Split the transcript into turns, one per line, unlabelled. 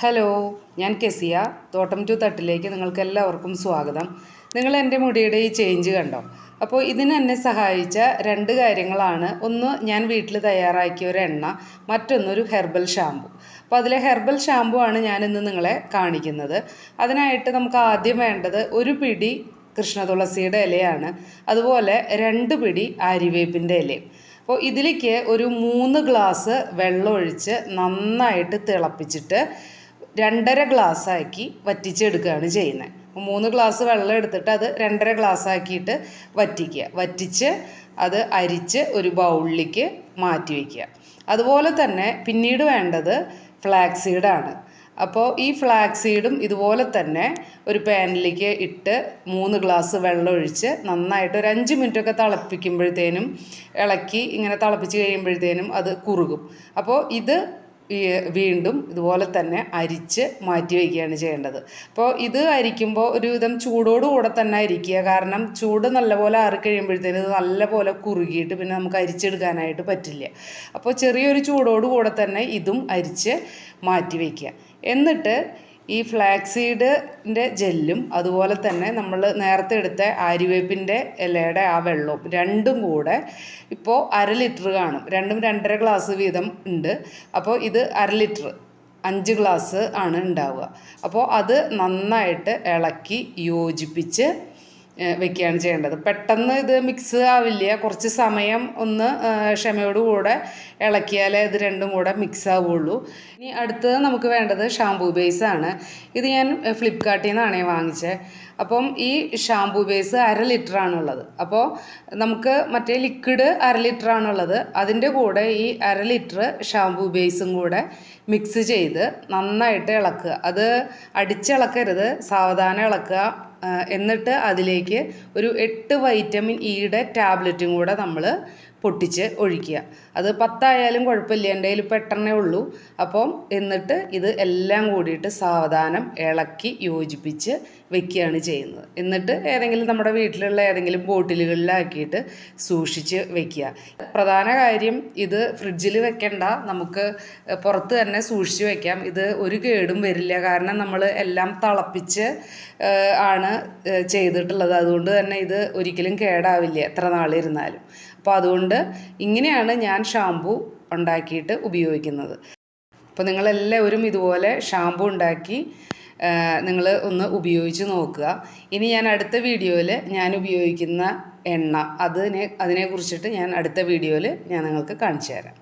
Hello, ഞാൻ കെസിയ. തോട്ടം to തട്ടിലേക്ക് നിങ്ങൾക്ക് എല്ലാവർക്കും സ്വാഗതം. നിങ്ങൾ എൻ്റെ മുടിയുടെ ഈ ചേഞ്ച് കണ്ടോ? അപ്പോൾ ഇതിന് എന്നെ സഹായിച്ച രണ്ട് കാര്യങ്ങളാണ്. ഒന്ന്, ഞാൻ വീട്ടിൽ തയ്യാറാക്കിയ ഒരു എണ്ണ, മറ്റൊന്നൊരു ഹെർബൽ ഷാമ്പു. അപ്പോൾ അതിലെ ഹെർബൽ ഷാമ്പു ആണ് ഞാനിന്ന് നിങ്ങളെ കാണിക്കുന്നത്. അതിനായിട്ട് നമുക്ക് ആദ്യം വേണ്ടത് ഒരു പിടി കൃഷ്ണതുളസിയുടെ ഇലയാണ്, അതുപോലെ 2 പിടി ആര്യവേപ്പിൻ്റെ ഇലയും. അപ്പോൾ ഇതിലേക്ക് ഒരു 3 ഗ്ലാസ് വെള്ളം ഒഴിച്ച് നന്നായിട്ട് തിളപ്പിച്ചിട്ട് 2.5 ഗ്ലാസ് ആക്കി വറ്റിച്ചെടുക്കുകയാണ് ചെയ്യുന്നത്. 3 ഗ്ലാസ് വെള്ളം എടുത്തിട്ട് അത് 2.5 ഗ്ലാസ് ആക്കിയിട്ട് വറ്റിച്ച് അത് അരിച്ച് ഒരു ബൗളിലേക്ക് മാറ്റി വയ്ക്കുക. അതുപോലെ തന്നെ പിന്നീട് വേണ്ടത് ഫ്ലാക്സ് സീഡാണ്. അപ്പോൾ ഈ ഫ്ലാക്സ് സീഡും ഇതുപോലെ തന്നെ ഒരു പാനിലേക്ക് ഇട്ട് 3 ഗ്ലാസ് വെള്ളം ഒഴിച്ച് നന്നായിട്ട് ഒരു 5 മിനിറ്റൊക്കെ തിളപ്പിക്കുമ്പോഴത്തേനും ഇളക്കി ഇങ്ങനെ തിളപ്പിച്ച് കഴിയുമ്പോഴത്തേനും അത് കുറുകും. അപ്പോൾ ഇത് വീണ്ടും ഇതുപോലെ തന്നെ അരിച്ച് മാറ്റി വയ്ക്കുകയാണ് ചെയ്യേണ്ടത്. അപ്പോൾ ഇത് അരിക്കുമ്പോൾ ഒരുവിധം ചൂടോടുകൂടെ തന്നെ അരിക്കുക. കാരണം ചൂട് നല്ലപോലെ ആറിക്കഴിയുമ്പോഴത്തേനും ഇത് നല്ലപോലെ കുറുകിയിട്ട് പിന്നെ നമുക്ക് അരിച്ചെടുക്കാനായിട്ട് പറ്റില്ല. അപ്പോൾ ചെറിയൊരു ചൂടോടുകൂടെ തന്നെ ഇതും അരിച്ച് മാറ്റി വയ്ക്കുക. എന്നിട്ട് ഈ ഫ്ലാക്സ് സീഡിൻ്റെ ജെല്ലും അതുപോലെ തന്നെ നമ്മൾ നേരത്തെ എടുത്ത ആര്യവേപ്പിൻ്റെ ഇലയുടെ ആ വെള്ളവും രണ്ടും കൂടെ ഇപ്പോൾ 1/2 ലിറ്റർ കാണും. രണ്ടും 2.5 ഗ്ലാസ് വീതം ഉണ്ട്. അപ്പോൾ ഇത് 1/2 ലിറ്റർ 5 ഗ്ലാസ് ആണ് ഉണ്ടാവുക. അപ്പോൾ അത് നന്നായിട്ട് ഇളക്കി യോജിപ്പിച്ച് വെക്കുകയാണ് ചെയ്യേണ്ടത്. പെട്ടെന്ന് ഇത് മിക്സ് ആവില്ല. കുറച്ച് സമയം ഒന്ന് ക്ഷമയോടുകൂടെ ഇളക്കിയാലേ ഇത് രണ്ടും കൂടെ മിക്സ് ആവുകയുള്ളൂ. ഇനി അടുത്തത് നമുക്ക് വേണ്ടത് ഷാംപൂ ബേസാണ്. ഇത് ഞാൻ ഫ്ലിപ്കാർട്ടിൽ നിന്നാണ് വാങ്ങിച്ചത്. അപ്പം ഈ ഷാംപൂ ബേസ് 1/2 ലിറ്റർ ആണുള്ളത്. അപ്പോൾ നമുക്ക് മറ്റേ ലിക്വിഡ് 1/2 ലിറ്റർ ആണുള്ളത്. അതിൻ്റെ കൂടെ ഈ 1/2 ലിറ്റർ ഷാംപൂ ബേസും കൂടെ മിക്സ് ചെയ്ത് നന്നായിട്ട് ഇളക്കുക. അത് അടിച്ചിളക്കരുത്, സാവധാനം ഇളക്കുക. എന്നിട്ട് അതിലേക്ക് ഒരു 8 വൈറ്റമിൻ ഇയുടെ ടാബ്ലറ്റും കൂടെ നമ്മൾ പൊട്ടിച്ച് ഒഴിക്കുക. അത് 10 ആയാലും കുഴപ്പമില്ല, എൻ്റെ കയ്യിൽ ഇപ്പോൾ 8 ഉള്ളൂ. അപ്പം എന്നിട്ട് ഇത് എല്ലാം കൂടിയിട്ട് സാവധാനം ഇളക്കി യോജിപ്പിച്ച് വെക്കുകയാണ് ചെയ്യുന്നത്. എന്നിട്ട് ഏതെങ്കിലും നമ്മുടെ വീട്ടിലുള്ള ഏതെങ്കിലും ബോട്ടിലുകളിലാക്കിയിട്ട് സൂക്ഷിച്ച് വെക്കുക. പ്രധാന കാര്യം, ഇത് ഫ്രിഡ്ജിൽ വെക്കണ്ട, നമുക്ക് പുറത്ത് തന്നെ സൂക്ഷിച്ച് വെക്കാം. ഇത് ഒരു കേടും വരില്ല. കാരണം നമ്മൾ എല്ലാം തിളപ്പിച്ച് ആണ് ചെയ്തിട്ടുള്ളത്. അതുകൊണ്ട് തന്നെ ഇത് ഒരിക്കലും കേടാവില്ല എത്ര നാളിരുന്നാലും. അപ്പോൾ അതുകൊണ്ട് ഇങ്ങനെയാണ് ഞാൻ ഷാംപൂ ഉണ്ടാക്കിയിട്ട് ഉപയോഗിക്കുന്നത്. അപ്പോൾ നിങ്ങളെല്ലാവരും ഇതുപോലെ ഷാംപൂ ഉണ്ടാക്കി നിങ്ങൾ ഒന്ന് ഉപയോഗിച്ച് നോക്കുക. ഇനി ഞാൻ അടുത്ത വീഡിയോയിൽ ഞാൻ ഉപയോഗിക്കുന്ന എണ്ണ അതിനെക്കുറിച്ചിട്ട് ഞാൻ അടുത്ത വീഡിയോയിൽ ഞാൻ നിങ്ങൾക്ക് കാണിച്ചു തരാം.